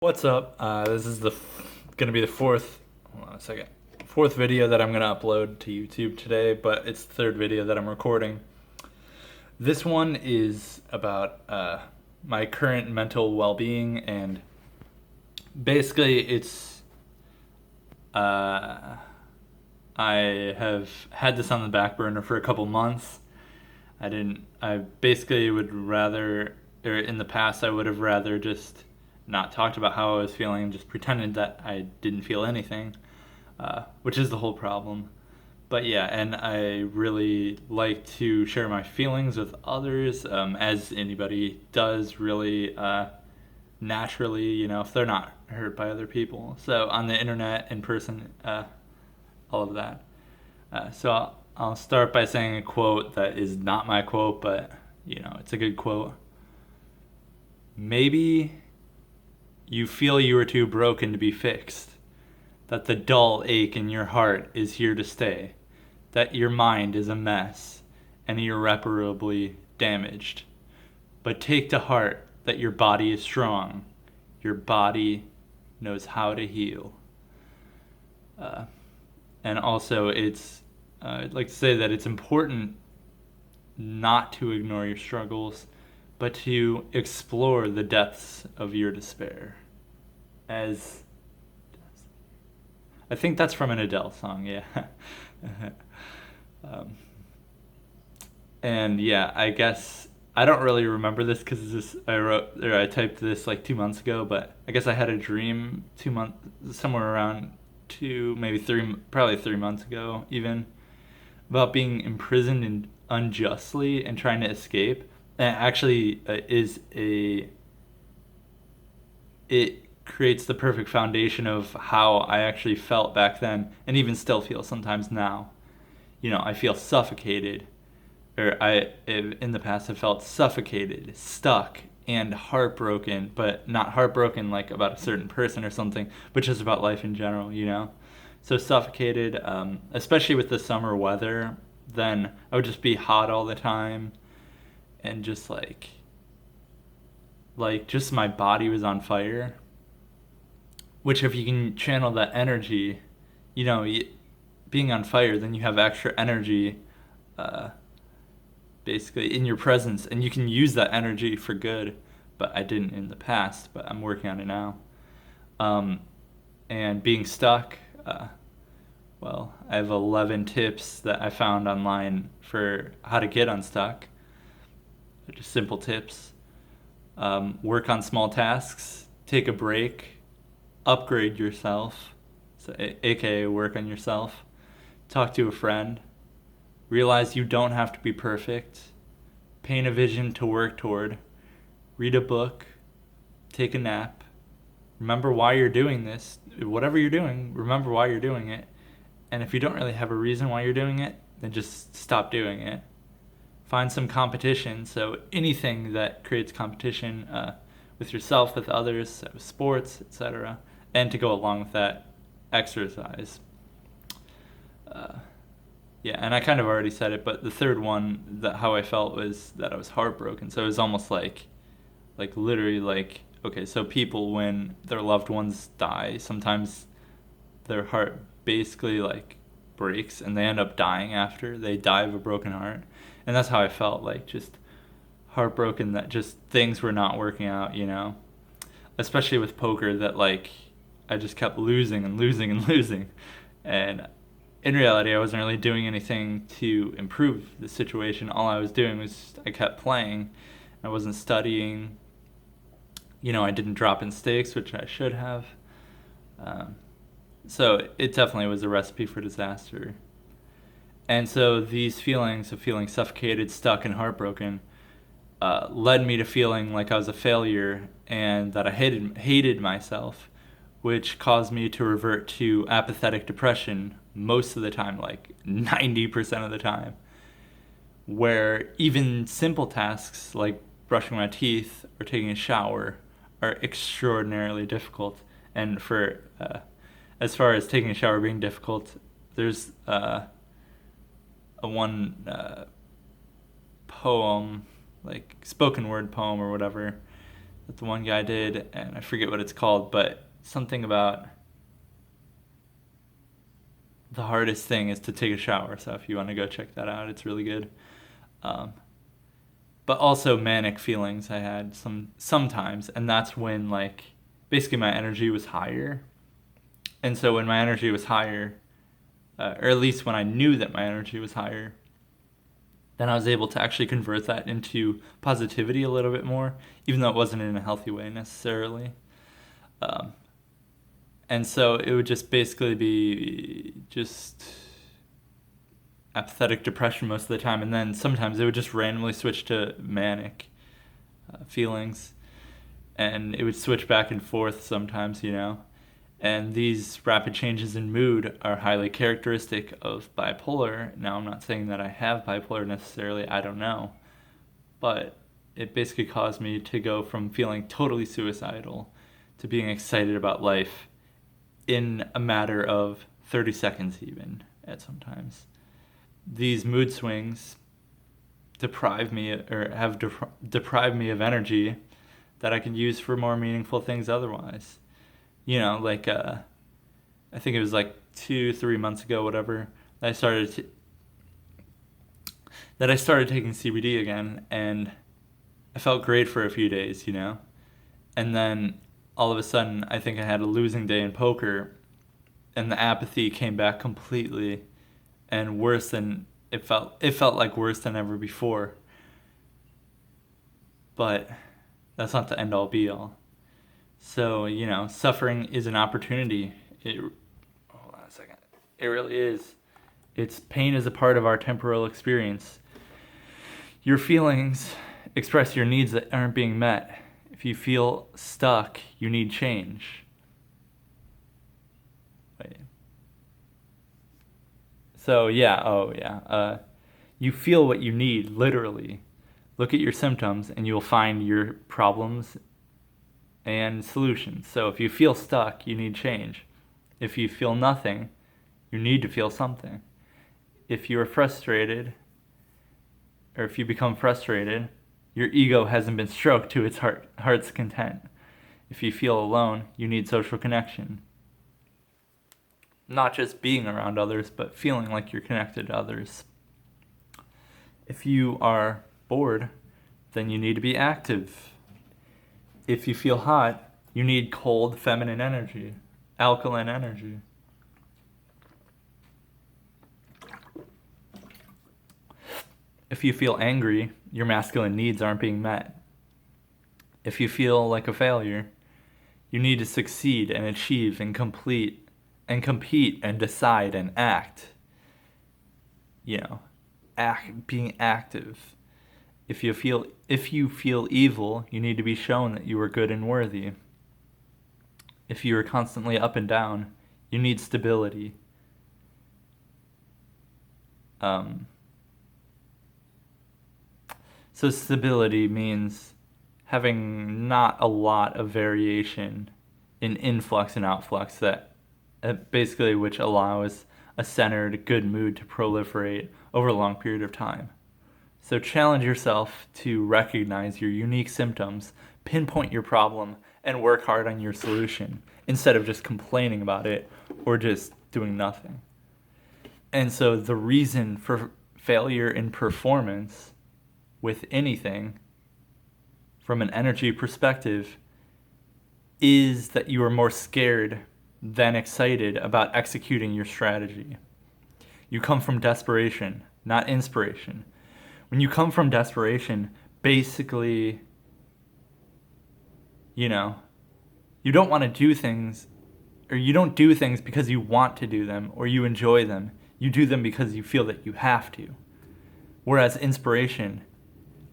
What's up? This is gonna be the hold on a second, fourth video that I'm gonna upload to YouTube today, but it's the third video that I'm recording. This one is about my current mental well-being, and basically it's I have had this on the back burner for a couple months. I basically would rather, or in the past, I would have rather just not talked about how I was feeling and just pretended that I didn't feel anything, which is the whole problem. But yeah, and I really like to share my feelings with others, as anybody does, really naturally, if they're not hurt by other people. So on the internet, in person, all of that. So I'll start by saying a quote that is not my quote, but it's a good quote. Maybe you feel you are too broken to be fixed, that the dull ache in your heart is here to stay, that your mind is a mess and irreparably damaged. But take to heart that your body is strong. Your body knows how to heal. And also, I'd like to say that it's important not to ignore your struggles, but to explore the depths of your despair. As I think that's from an Adele song, yeah. And yeah, I guess I don't really remember this because I typed this like 2 months ago, but I guess I had a dream 2 months, somewhere around two, maybe three, probably 3 months ago even, about being imprisoned unjustly and trying to escape. And it actually it creates the perfect foundation of how I actually felt back then, and even still feel sometimes now. I feel suffocated, or in the past have felt suffocated, stuck, and heartbroken, but not heartbroken like about a certain person or something, but just about life in general. So suffocated, especially with the summer weather, then I would just be hot all the time, and just just my body was on fire. Which, if you can channel that energy, being on fire, then you have extra energy, basically in your presence, and you can use that energy for good. But I didn't in the past, but I'm working on it now. And being stuck, well, I have 11 tips that I found online for how to get unstuck. Just simple tips. Work on small tasks, take a break, upgrade yourself, so aka work on yourself, talk to a friend, realize you don't have to be perfect, paint a vision to work toward, read a book, take a nap, remember why you're doing this. Whatever you're doing, remember why you're doing it. And if you don't really have a reason why you're doing it, then just stop doing it. Find some competition, so anything that creates competition, with yourself, with others, with sports, etc. And to go along with that, exercise. Yeah, and I kind of already said it, but the third one, that how I felt, was that I was heartbroken. So it was almost like literally okay, so people, when their loved ones die, sometimes their heart basically breaks and they end up dying after. They die of a broken heart. And that's how I felt, just heartbroken that just things were not working out, especially with poker, that I just kept losing and losing and losing. And in reality, I wasn't really doing anything to improve the situation. All I was doing was I kept playing. I wasn't studying. I didn't drop in stakes, which I should have. So it definitely was a recipe for disaster. And so these feelings of feeling suffocated, stuck, and heartbroken led me to feeling like I was a failure and that I hated myself, which caused me to revert to apathetic depression most of the time, 90% of the time, where even simple tasks like brushing my teeth or taking a shower are extraordinarily difficult. And for as far as taking a shower being difficult, there's a one poem, spoken word poem or whatever, that the one guy did, and I forget what it's called, but something about the hardest thing is to take a shower. So if you want to go check that out, it's really good. Um, but also manic feelings I had sometimes, and that's when like basically my energy was higher. And so when my energy was higher, or at least when I knew that my energy was higher, then I was able to actually convert that into positivity a little bit more, even though it wasn't in a healthy way necessarily. Um, and so it would just basically be just apathetic depression most of the time, and then sometimes it would just randomly switch to manic feelings, and it would switch back and forth sometimes, And these rapid changes in mood are highly characteristic of bipolar. Now, I'm not saying that I have bipolar necessarily, I don't know. But it basically caused me to go from feeling totally suicidal to being excited about life in a matter of 30 seconds even, at sometimes. These mood swings deprived me of energy that I could use for more meaningful things otherwise. I think it was like 2-3 months ago, whatever, that I started taking CBD again, and I felt great for a few days, and then all of a sudden I think I had a losing day in poker, and the apathy came back completely, and worse than it felt like worse than ever before. But that's not the end all be all. So, suffering is an opportunity. Hold on a second. It really is. Pain is a part of our temporal experience. Your feelings express your needs that aren't being met. If you feel stuck, you need change. Wait. So, you feel what you need, literally. Look at your symptoms and you'll find your problems and solutions. So if you feel stuck, you need change. If you feel nothing, you need to feel something. If you're frustrated, or if you become frustrated, your ego hasn't been stroked to its heart's content. If you feel alone, you need social connection. Not just being around others, but feeling like you're connected to others. If you are bored, then you need to be active. If you feel hot, you need cold, feminine energy, alkaline energy. If you feel angry, your masculine needs aren't being met. If you feel like a failure, you need to succeed and achieve and complete and compete and decide and act. Being active. If you feel evil, you need to be shown that you are good and worthy. If you are constantly up and down, you need stability. So stability means having not a lot of variation in influx and outflux that basically which allows a centered, good mood to proliferate over a long period of time. So challenge yourself to recognize your unique symptoms, pinpoint your problem, and work hard on your solution instead of just complaining about it or just doing nothing. And so the reason for failure in performance with anything from an energy perspective is that you are more scared than excited about executing your strategy. You come from desperation, not inspiration. When you come from desperation, basically, you don't want to do things, or you don't do things because you want to do them or you enjoy them. You do them because you feel that you have to. Whereas inspiration,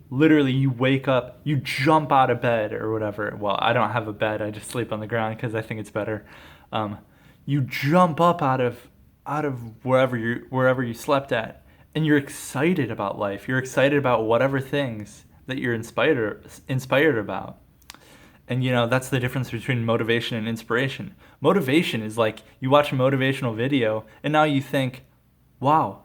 literally you wake up, you jump out of bed or whatever. Well, I don't have a bed, I just sleep on the ground because I think it's better. You jump up out of wherever you slept at, and you're excited about life. You're excited about whatever things that you're inspired about. And that's the difference between motivation and inspiration. Motivation is like you watch a motivational video and now you think, wow,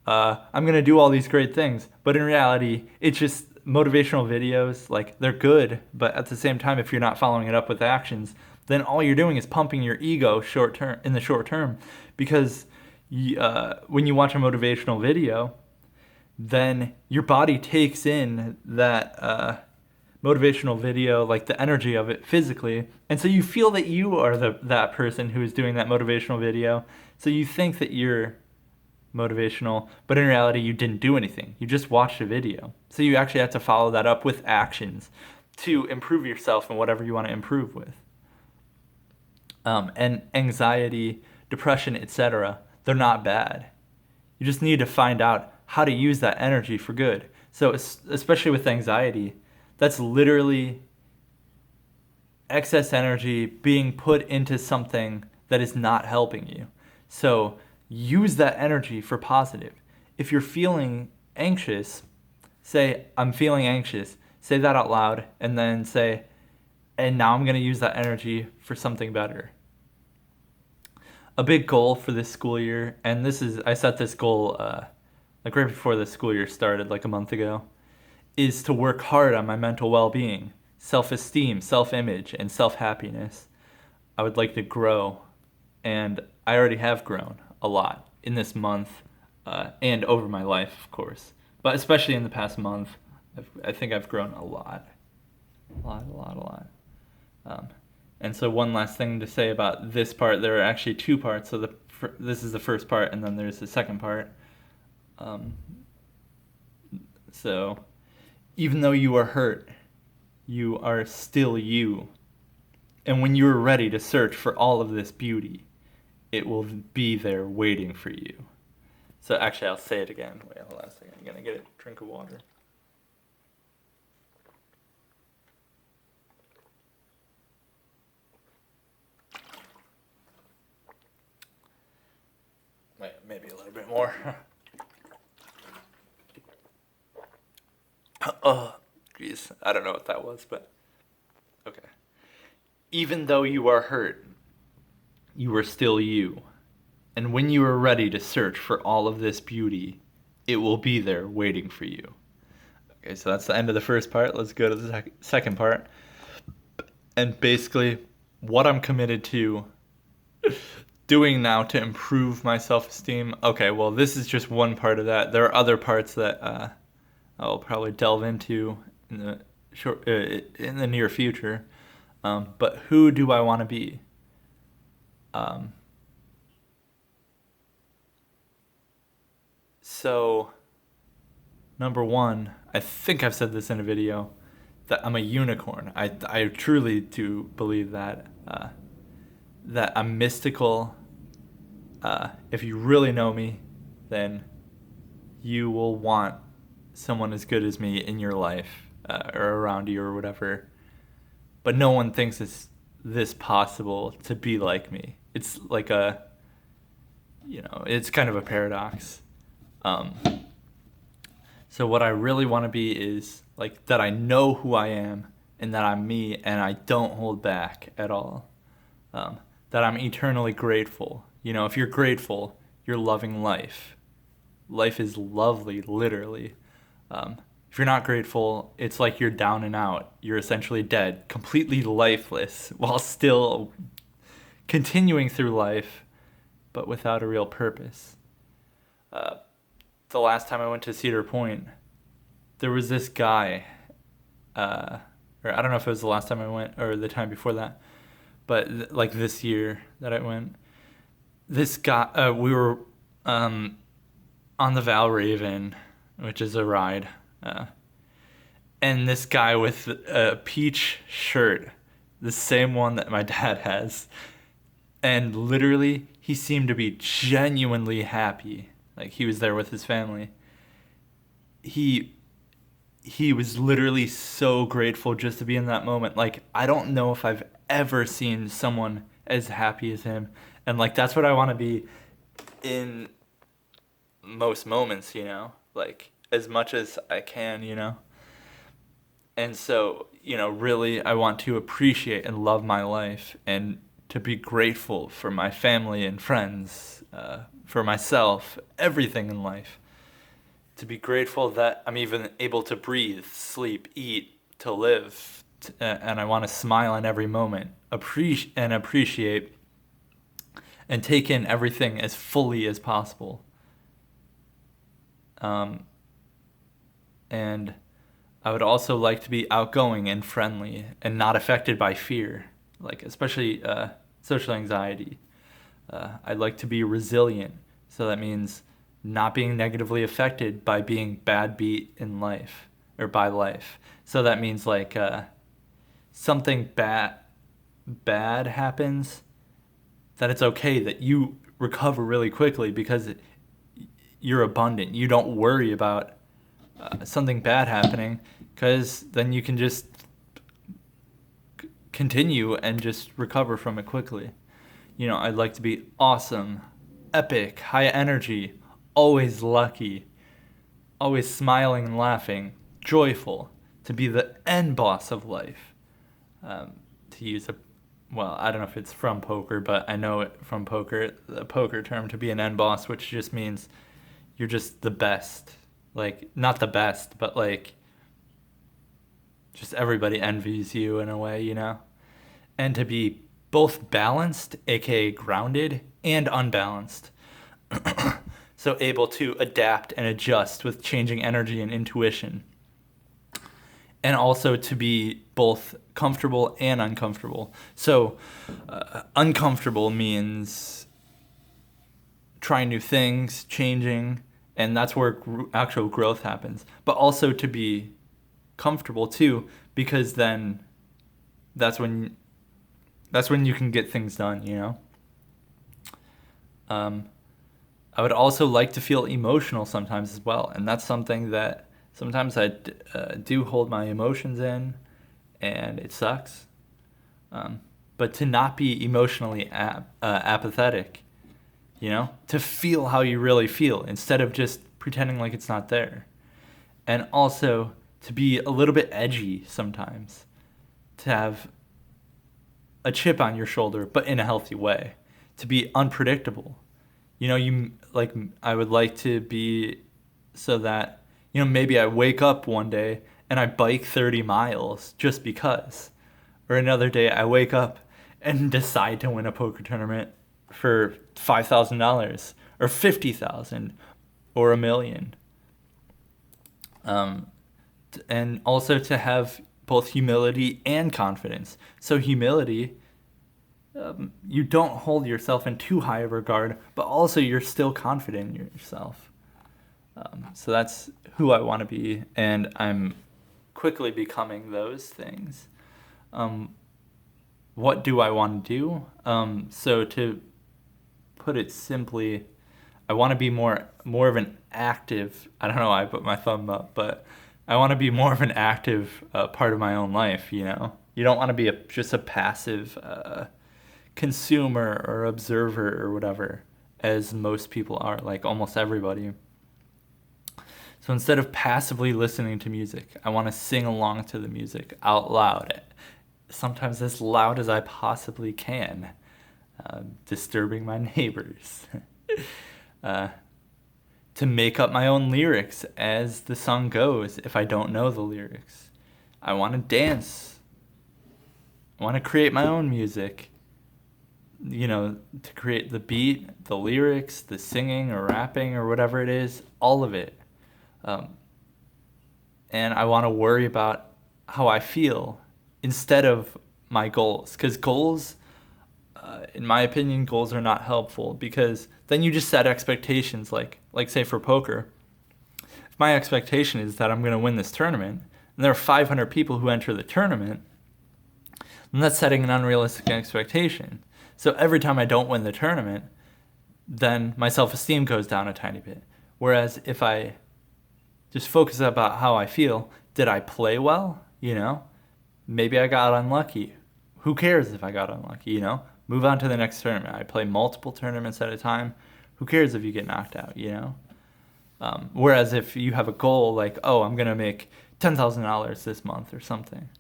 I'm going to do all these great things. But in reality, it's just motivational videos, like they're good, but at the same time, if you're not following it up with actions, then all you're doing is pumping your ego short term in the short term, because when you watch a motivational video, then your body takes in that motivational video, like the energy of it physically, and so you feel that you are that person who is doing that motivational video. So you think that you're motivational, but in reality you didn't do anything. You just watched a video. So you actually have to follow that up with actions to improve yourself in whatever you want to improve with. And anxiety, depression, etc., they're not bad. You just need to find out how to use that energy for good. So especially with anxiety, that's literally excess energy being put into something that is not helping you. So use that energy for positive. If you're feeling anxious, say, I'm feeling anxious. Say that out loud, and then say, and now I'm going to use that energy for something better. A big goal for this school year, and I set this goal like right before the school year started, like a month ago, is to work hard on my mental well-being, self-esteem, self-image, and self-happiness. I would like to grow, and I already have grown a lot in this month and over my life, of course. But especially in the past month, I think I've grown a lot. And so one last thing to say about this part, there are actually two parts. So this is the first part, and then there's the second part. So even though you are hurt, you are still you. And when you are ready to search for all of this beauty, it will be there waiting for you. So actually, I'll say it again. Wait, hold on a second. I'm going to get a drink of water. Wait, maybe a little bit more. Oh, jeez. I don't know what that was, but okay. Even though you are hurt, you are still you. And when you are ready to search for all of this beauty, it will be there waiting for you. Okay, so that's the end of the first part. Let's go to the second part. And basically, what I'm committed to doing now to improve my self-esteem. Okay, well, this is just one part of that. There are other parts that I'll probably delve into in the near future. But who do I want to be? So, number one, I think I've said this in a video, that I'm a unicorn. I truly do believe that I'm mystical. If you really know me, then you will want someone as good as me in your life or around you or whatever. But no one thinks it's this possible to be like me. It's like it's kind of a paradox. So what I really want to be is like that I know who I am and that I'm me and I don't hold back at all. That I'm eternally grateful. If you're grateful, you're loving life. Life is lovely, literally. If you're not grateful, it's like you're down and out. You're essentially dead, completely lifeless, while still continuing through life, but without a real purpose. The last time I went to Cedar Point, there was this guy, or I don't know if it was the last time I went or the time before that, but like this year that I went, this guy, we were on the Val Raven, which is a ride, and this guy with a peach shirt, the same one that my dad has, and literally he seemed to be genuinely happy. Like he was there with his family. He was literally so grateful just to be in that moment. Like, I don't know if I've ever seen someone as happy as him. And like, that's what I want to be in most moments, like as much as I can, And so, really I want to appreciate and love my life and to be grateful for my family and friends, for myself, everything in life. to be grateful that I'm even able to breathe, sleep, eat, to live, and I want to smile in every moment, appreciate and take in everything as fully as possible. And I would also like to be outgoing and friendly and not affected by fear, like especially social anxiety. I'd like to be resilient, so that means not being negatively affected by being bad beat in life or by life. So that means like something bad happens, that it's okay that you recover really quickly because you're abundant. You don't worry about something bad happening, because then you can just continue and just recover from it quickly. I'd like to be awesome, epic, high energy, always lucky, always smiling and laughing, joyful, to be the end boss of life. To use I don't know if it's from poker, but I know it from poker, the poker term, to be an end boss, which just means you're just the best. Like, not the best, but like, just everybody envies you in a way, And to be both balanced, aka grounded, and unbalanced. So able to adapt and adjust with changing energy and intuition. And also to be both comfortable and uncomfortable. So uncomfortable means trying new things, changing, and that's where actual growth happens. But also to be comfortable too, because then that's when you can get things done, I would also like to feel emotional sometimes as well, and that's something that sometimes I do hold my emotions in, and it sucks. But to not be emotionally apathetic, to feel how you really feel instead of just pretending like it's not there. And also to be a little bit edgy sometimes, to have a chip on your shoulder, but in a healthy way, to be unpredictable. I would like to be so that, maybe I wake up one day and I bike 30 miles just because. Or another day I wake up and decide to win a poker tournament for $5,000 or $50,000 or $1 million. And also to have both humility and confidence. So humility, you don't hold yourself in too high of regard, but also you're still confident in yourself. So that's who I want to be, and I'm quickly becoming those things. What do I want to do? So to put it simply, I want to be more of an active, I don't know why I put my thumb up, but I want to be more of an active part of my own life, You don't want to be just a passive consumer or observer or whatever, as most people are, like almost everybody. So instead of passively listening to music, I want to sing along to the music out loud, sometimes as loud as I possibly can, disturbing my neighbors. To make up my own lyrics as the song goes if I don't know the lyrics. I want to dance. I want to create my own music. To create the beat, the lyrics, the singing or rapping or whatever it is, all of it. And I want to worry about how I feel instead of my goals. Because goals, in my opinion, goals are not helpful, because then you just set expectations, like say for poker. If my expectation is that I'm going to win this tournament, and there are 500 people who enter the tournament, then that's setting an unrealistic expectation. So every time I don't win the tournament, then my self-esteem goes down a tiny bit. Whereas if I just focus about how I feel, did I play well? Maybe I got unlucky. Who cares if I got unlucky, Move on to the next tournament. I play multiple tournaments at a time. Who cares if you get knocked out, Whereas if you have a goal like, I'm going to make $10,000 this month or something,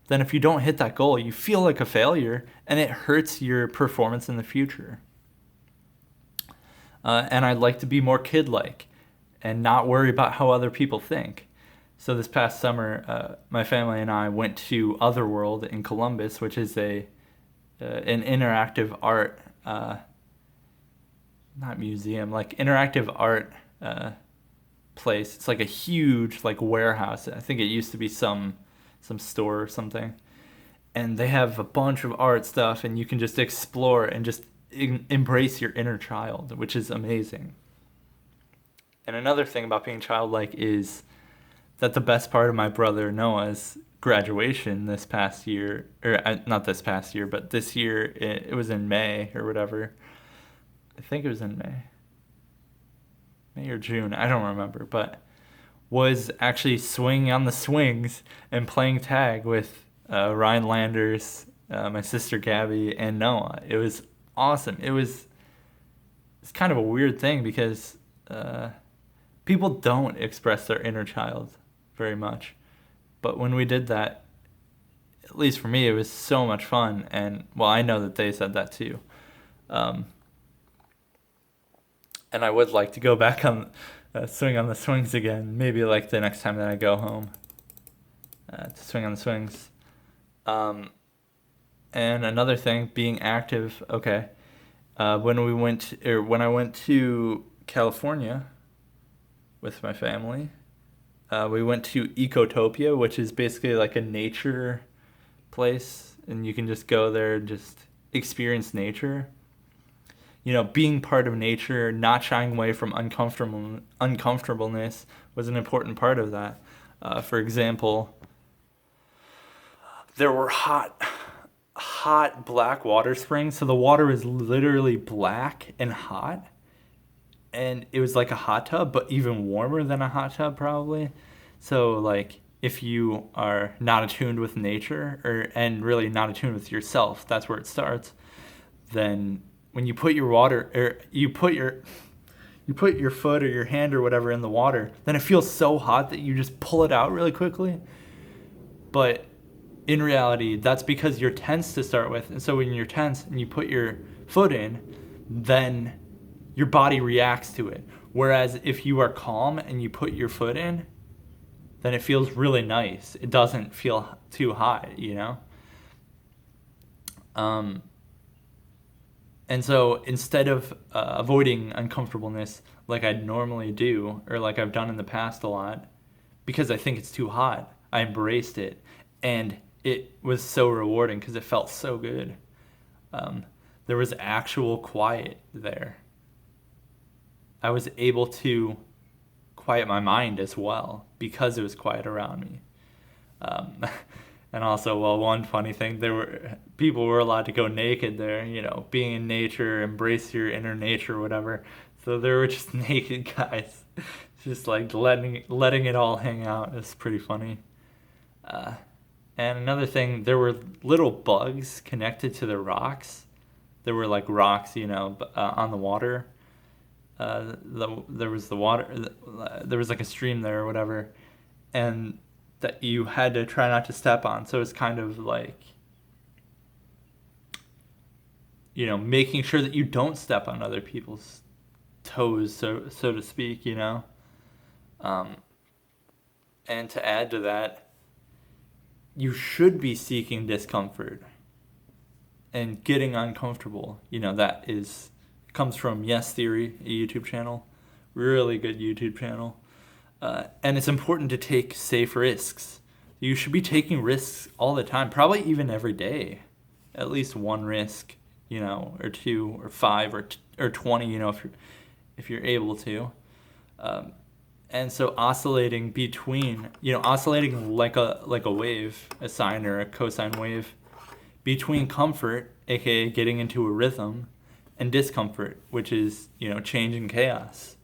then if you don't hit that goal, you feel like a failure, and it hurts your performance in the future. And I'd like to be more kid-like and not worry about how other people think. So this past summer, my family and I went to Otherworld in Columbus, which is a an interactive art, not museum, like interactive art place. It's like a huge like warehouse. I think it used to be some store or something. And they have a bunch of art stuff, and you can just explore and just embrace your inner child, which is amazing. And another thing about being childlike is that the best part of my brother Noah's graduation this past year, or not this past year, but this year, it was in May or whatever. I think it was in May or June, I don't remember, but was actually swinging on the swings and playing tag with Ryan Landers, my sister Gabby, and Noah. It was awesome. It's kind of a weird thing because people don't express their inner child very much. But when we did that, at least for me, it was so much fun. And, well, I know that they said that too. And I would like to go back on swing on the swings again. Maybe like the next time that I go home to swing on the swings. And another thing, being active. Okay, when I went to California with my family, we went to Ecotopia, which is basically like a nature place, and you can just go there and just experience nature. You know, being part of nature, not shying away from uncomfortableness was an important part of that. For example, there were hot black water springs, so the water was literally black and hot, and it was like a hot tub, but even warmer than a hot tub probably. So like if you are not attuned with nature, and really not attuned with yourself, that's where it starts. Then when you put your water, or you put your foot or your hand or whatever in the water, then it feels so hot that you just pull it out really quickly. But in reality, that's because you're tense to start with. And so when you're tense and you put your foot in, then your body reacts to it. Whereas if you are calm and you put your foot in, then it feels really nice. It doesn't feel too hot, you know? And so instead of avoiding uncomfortableness like I'd normally do, or like I've done in the past a lot, because I think it's too hot, I embraced it. And it was so rewarding because it felt so good. There was actual quiet there. I was able to quiet my mind as well because it was quiet around me. And also, well, one funny thing, people were allowed to go naked there, you know, being in nature, embrace your inner nature, whatever. So there were just naked guys, just like letting it all hang out. It was pretty funny. And another thing, there were little bugs connected to the rocks. There were like rocks, you know, on the water. There was the water. There was like a stream there or whatever, and that you had to try not to step on. So it's kind of like, you know, making sure that you don't step on other people's toes, so to speak, you know. And to add to that, you should be seeking discomfort and getting uncomfortable. You know, comes from Yes Theory, a YouTube channel, really good YouTube channel. And it's important to take safe risks. You should be taking risks all the time, probably even every day. At least one risk, you know, or two, or five, or 20, you know, if you're able to. And so oscillating like a wave, a sine or a cosine wave, between comfort, aka getting into a rhythm, and discomfort, which is, you know, change and chaos.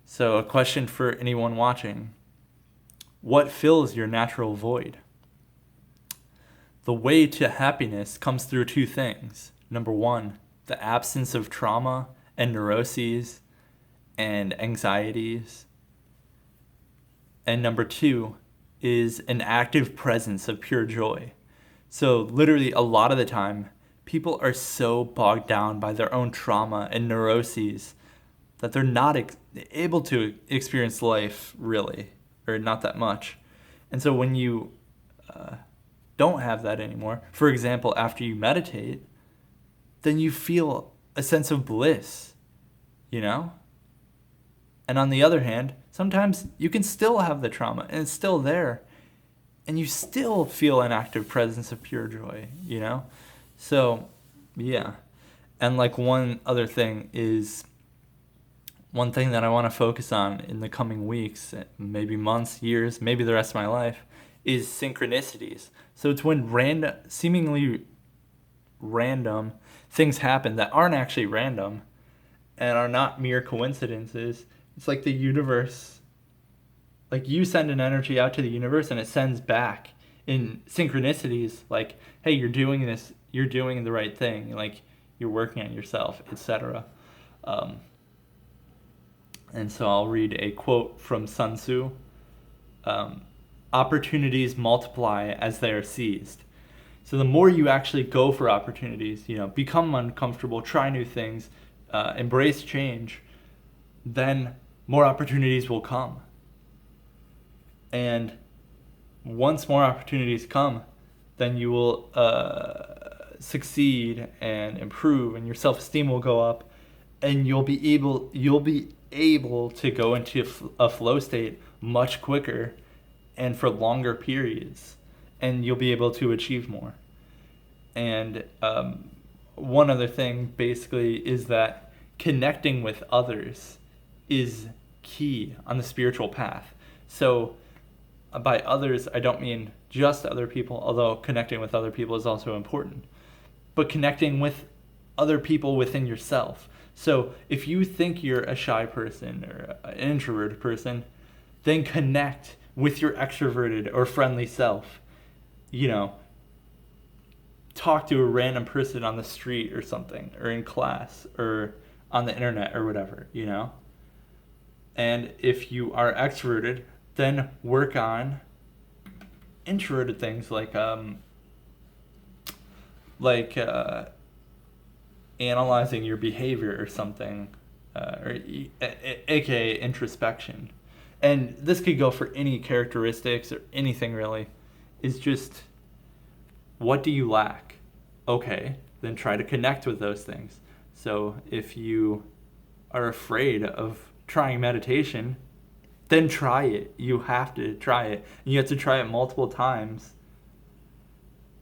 So a question for anyone watching: what fills your natural void? The way to happiness comes through two things. Number one, the absence of trauma and neuroses and anxieties. And number two is an active presence of pure joy. So literally a lot of the time, people are so bogged down by their own trauma and neuroses that they're not able to experience life really, or not that much. And so when you don't have that anymore, for example, after you meditate, then you feel a sense of bliss, you know? And on the other hand, sometimes you can still have the trauma and it's still there, and you still feel an active presence of pure joy, you know? So, yeah. And like one other thing is, one thing that I want to focus on in the coming weeks, maybe months, years, maybe the rest of my life, is synchronicities. So it's when seemingly random things happen that aren't actually random and are not mere coincidences. It's like the universe, like you send an energy out to the universe and it sends back in synchronicities, like, hey, you're doing this, you're doing the right thing, like you're working on yourself, etc. And so I'll read a quote from Sun Tzu. Opportunities multiply as they are seized. So the more you actually go for opportunities, become uncomfortable, try new things, embrace change, then more opportunities will come. And once more opportunities come, then you will succeed and improve, and your self-esteem will go up, and you'll be able to go into a flow state much quicker and for longer periods, and you'll be able to achieve more. And one other thing basically is that connecting with others is key on the spiritual path. So by others, I don't mean just other people, although connecting with other people is also important, but connecting with other people within yourself. So if you think you're a shy person or an introverted person, then connect with your extroverted or friendly self. Talk to a random person on the street or something, or in class, or on the internet, or whatever, And if you are extroverted, then work on introverted things like analyzing your behavior or something, aka introspection. And this could go for any characteristics or anything really. Is just, what do you lack? Okay, then try to connect with those things. So if you are afraid of trying meditation, then try it. You have to try it. And you have to try it multiple times,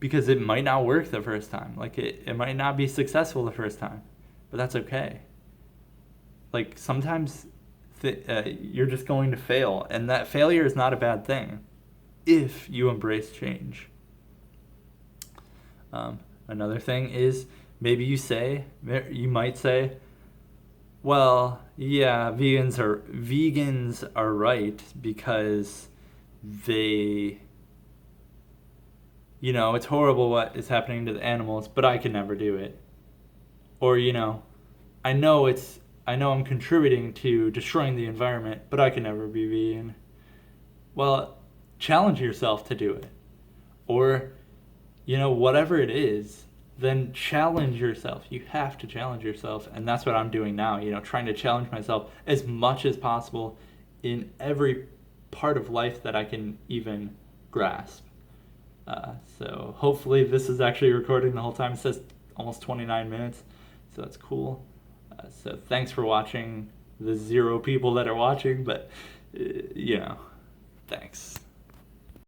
because it might not work the first time. Like it might not be successful the first time, but that's okay. Like sometimes you're just going to fail, and that failure is not a bad thing if you embrace change. Another thing is, maybe you might say, well, yeah, vegans are right because they, it's horrible what is happening to the animals, but I could never do it. Or, I know I'm contributing to destroying the environment, but I can never be vegan. Well, challenge yourself to do it. Or, whatever it is, then challenge yourself. You have to challenge yourself, and that's what I'm doing now, trying to challenge myself as much as possible in every part of life that I can even grasp. So hopefully this is actually recording the whole time. It says almost 29 minutes, so that's cool. So thanks for watching, the 0 people that are watching, but, thanks.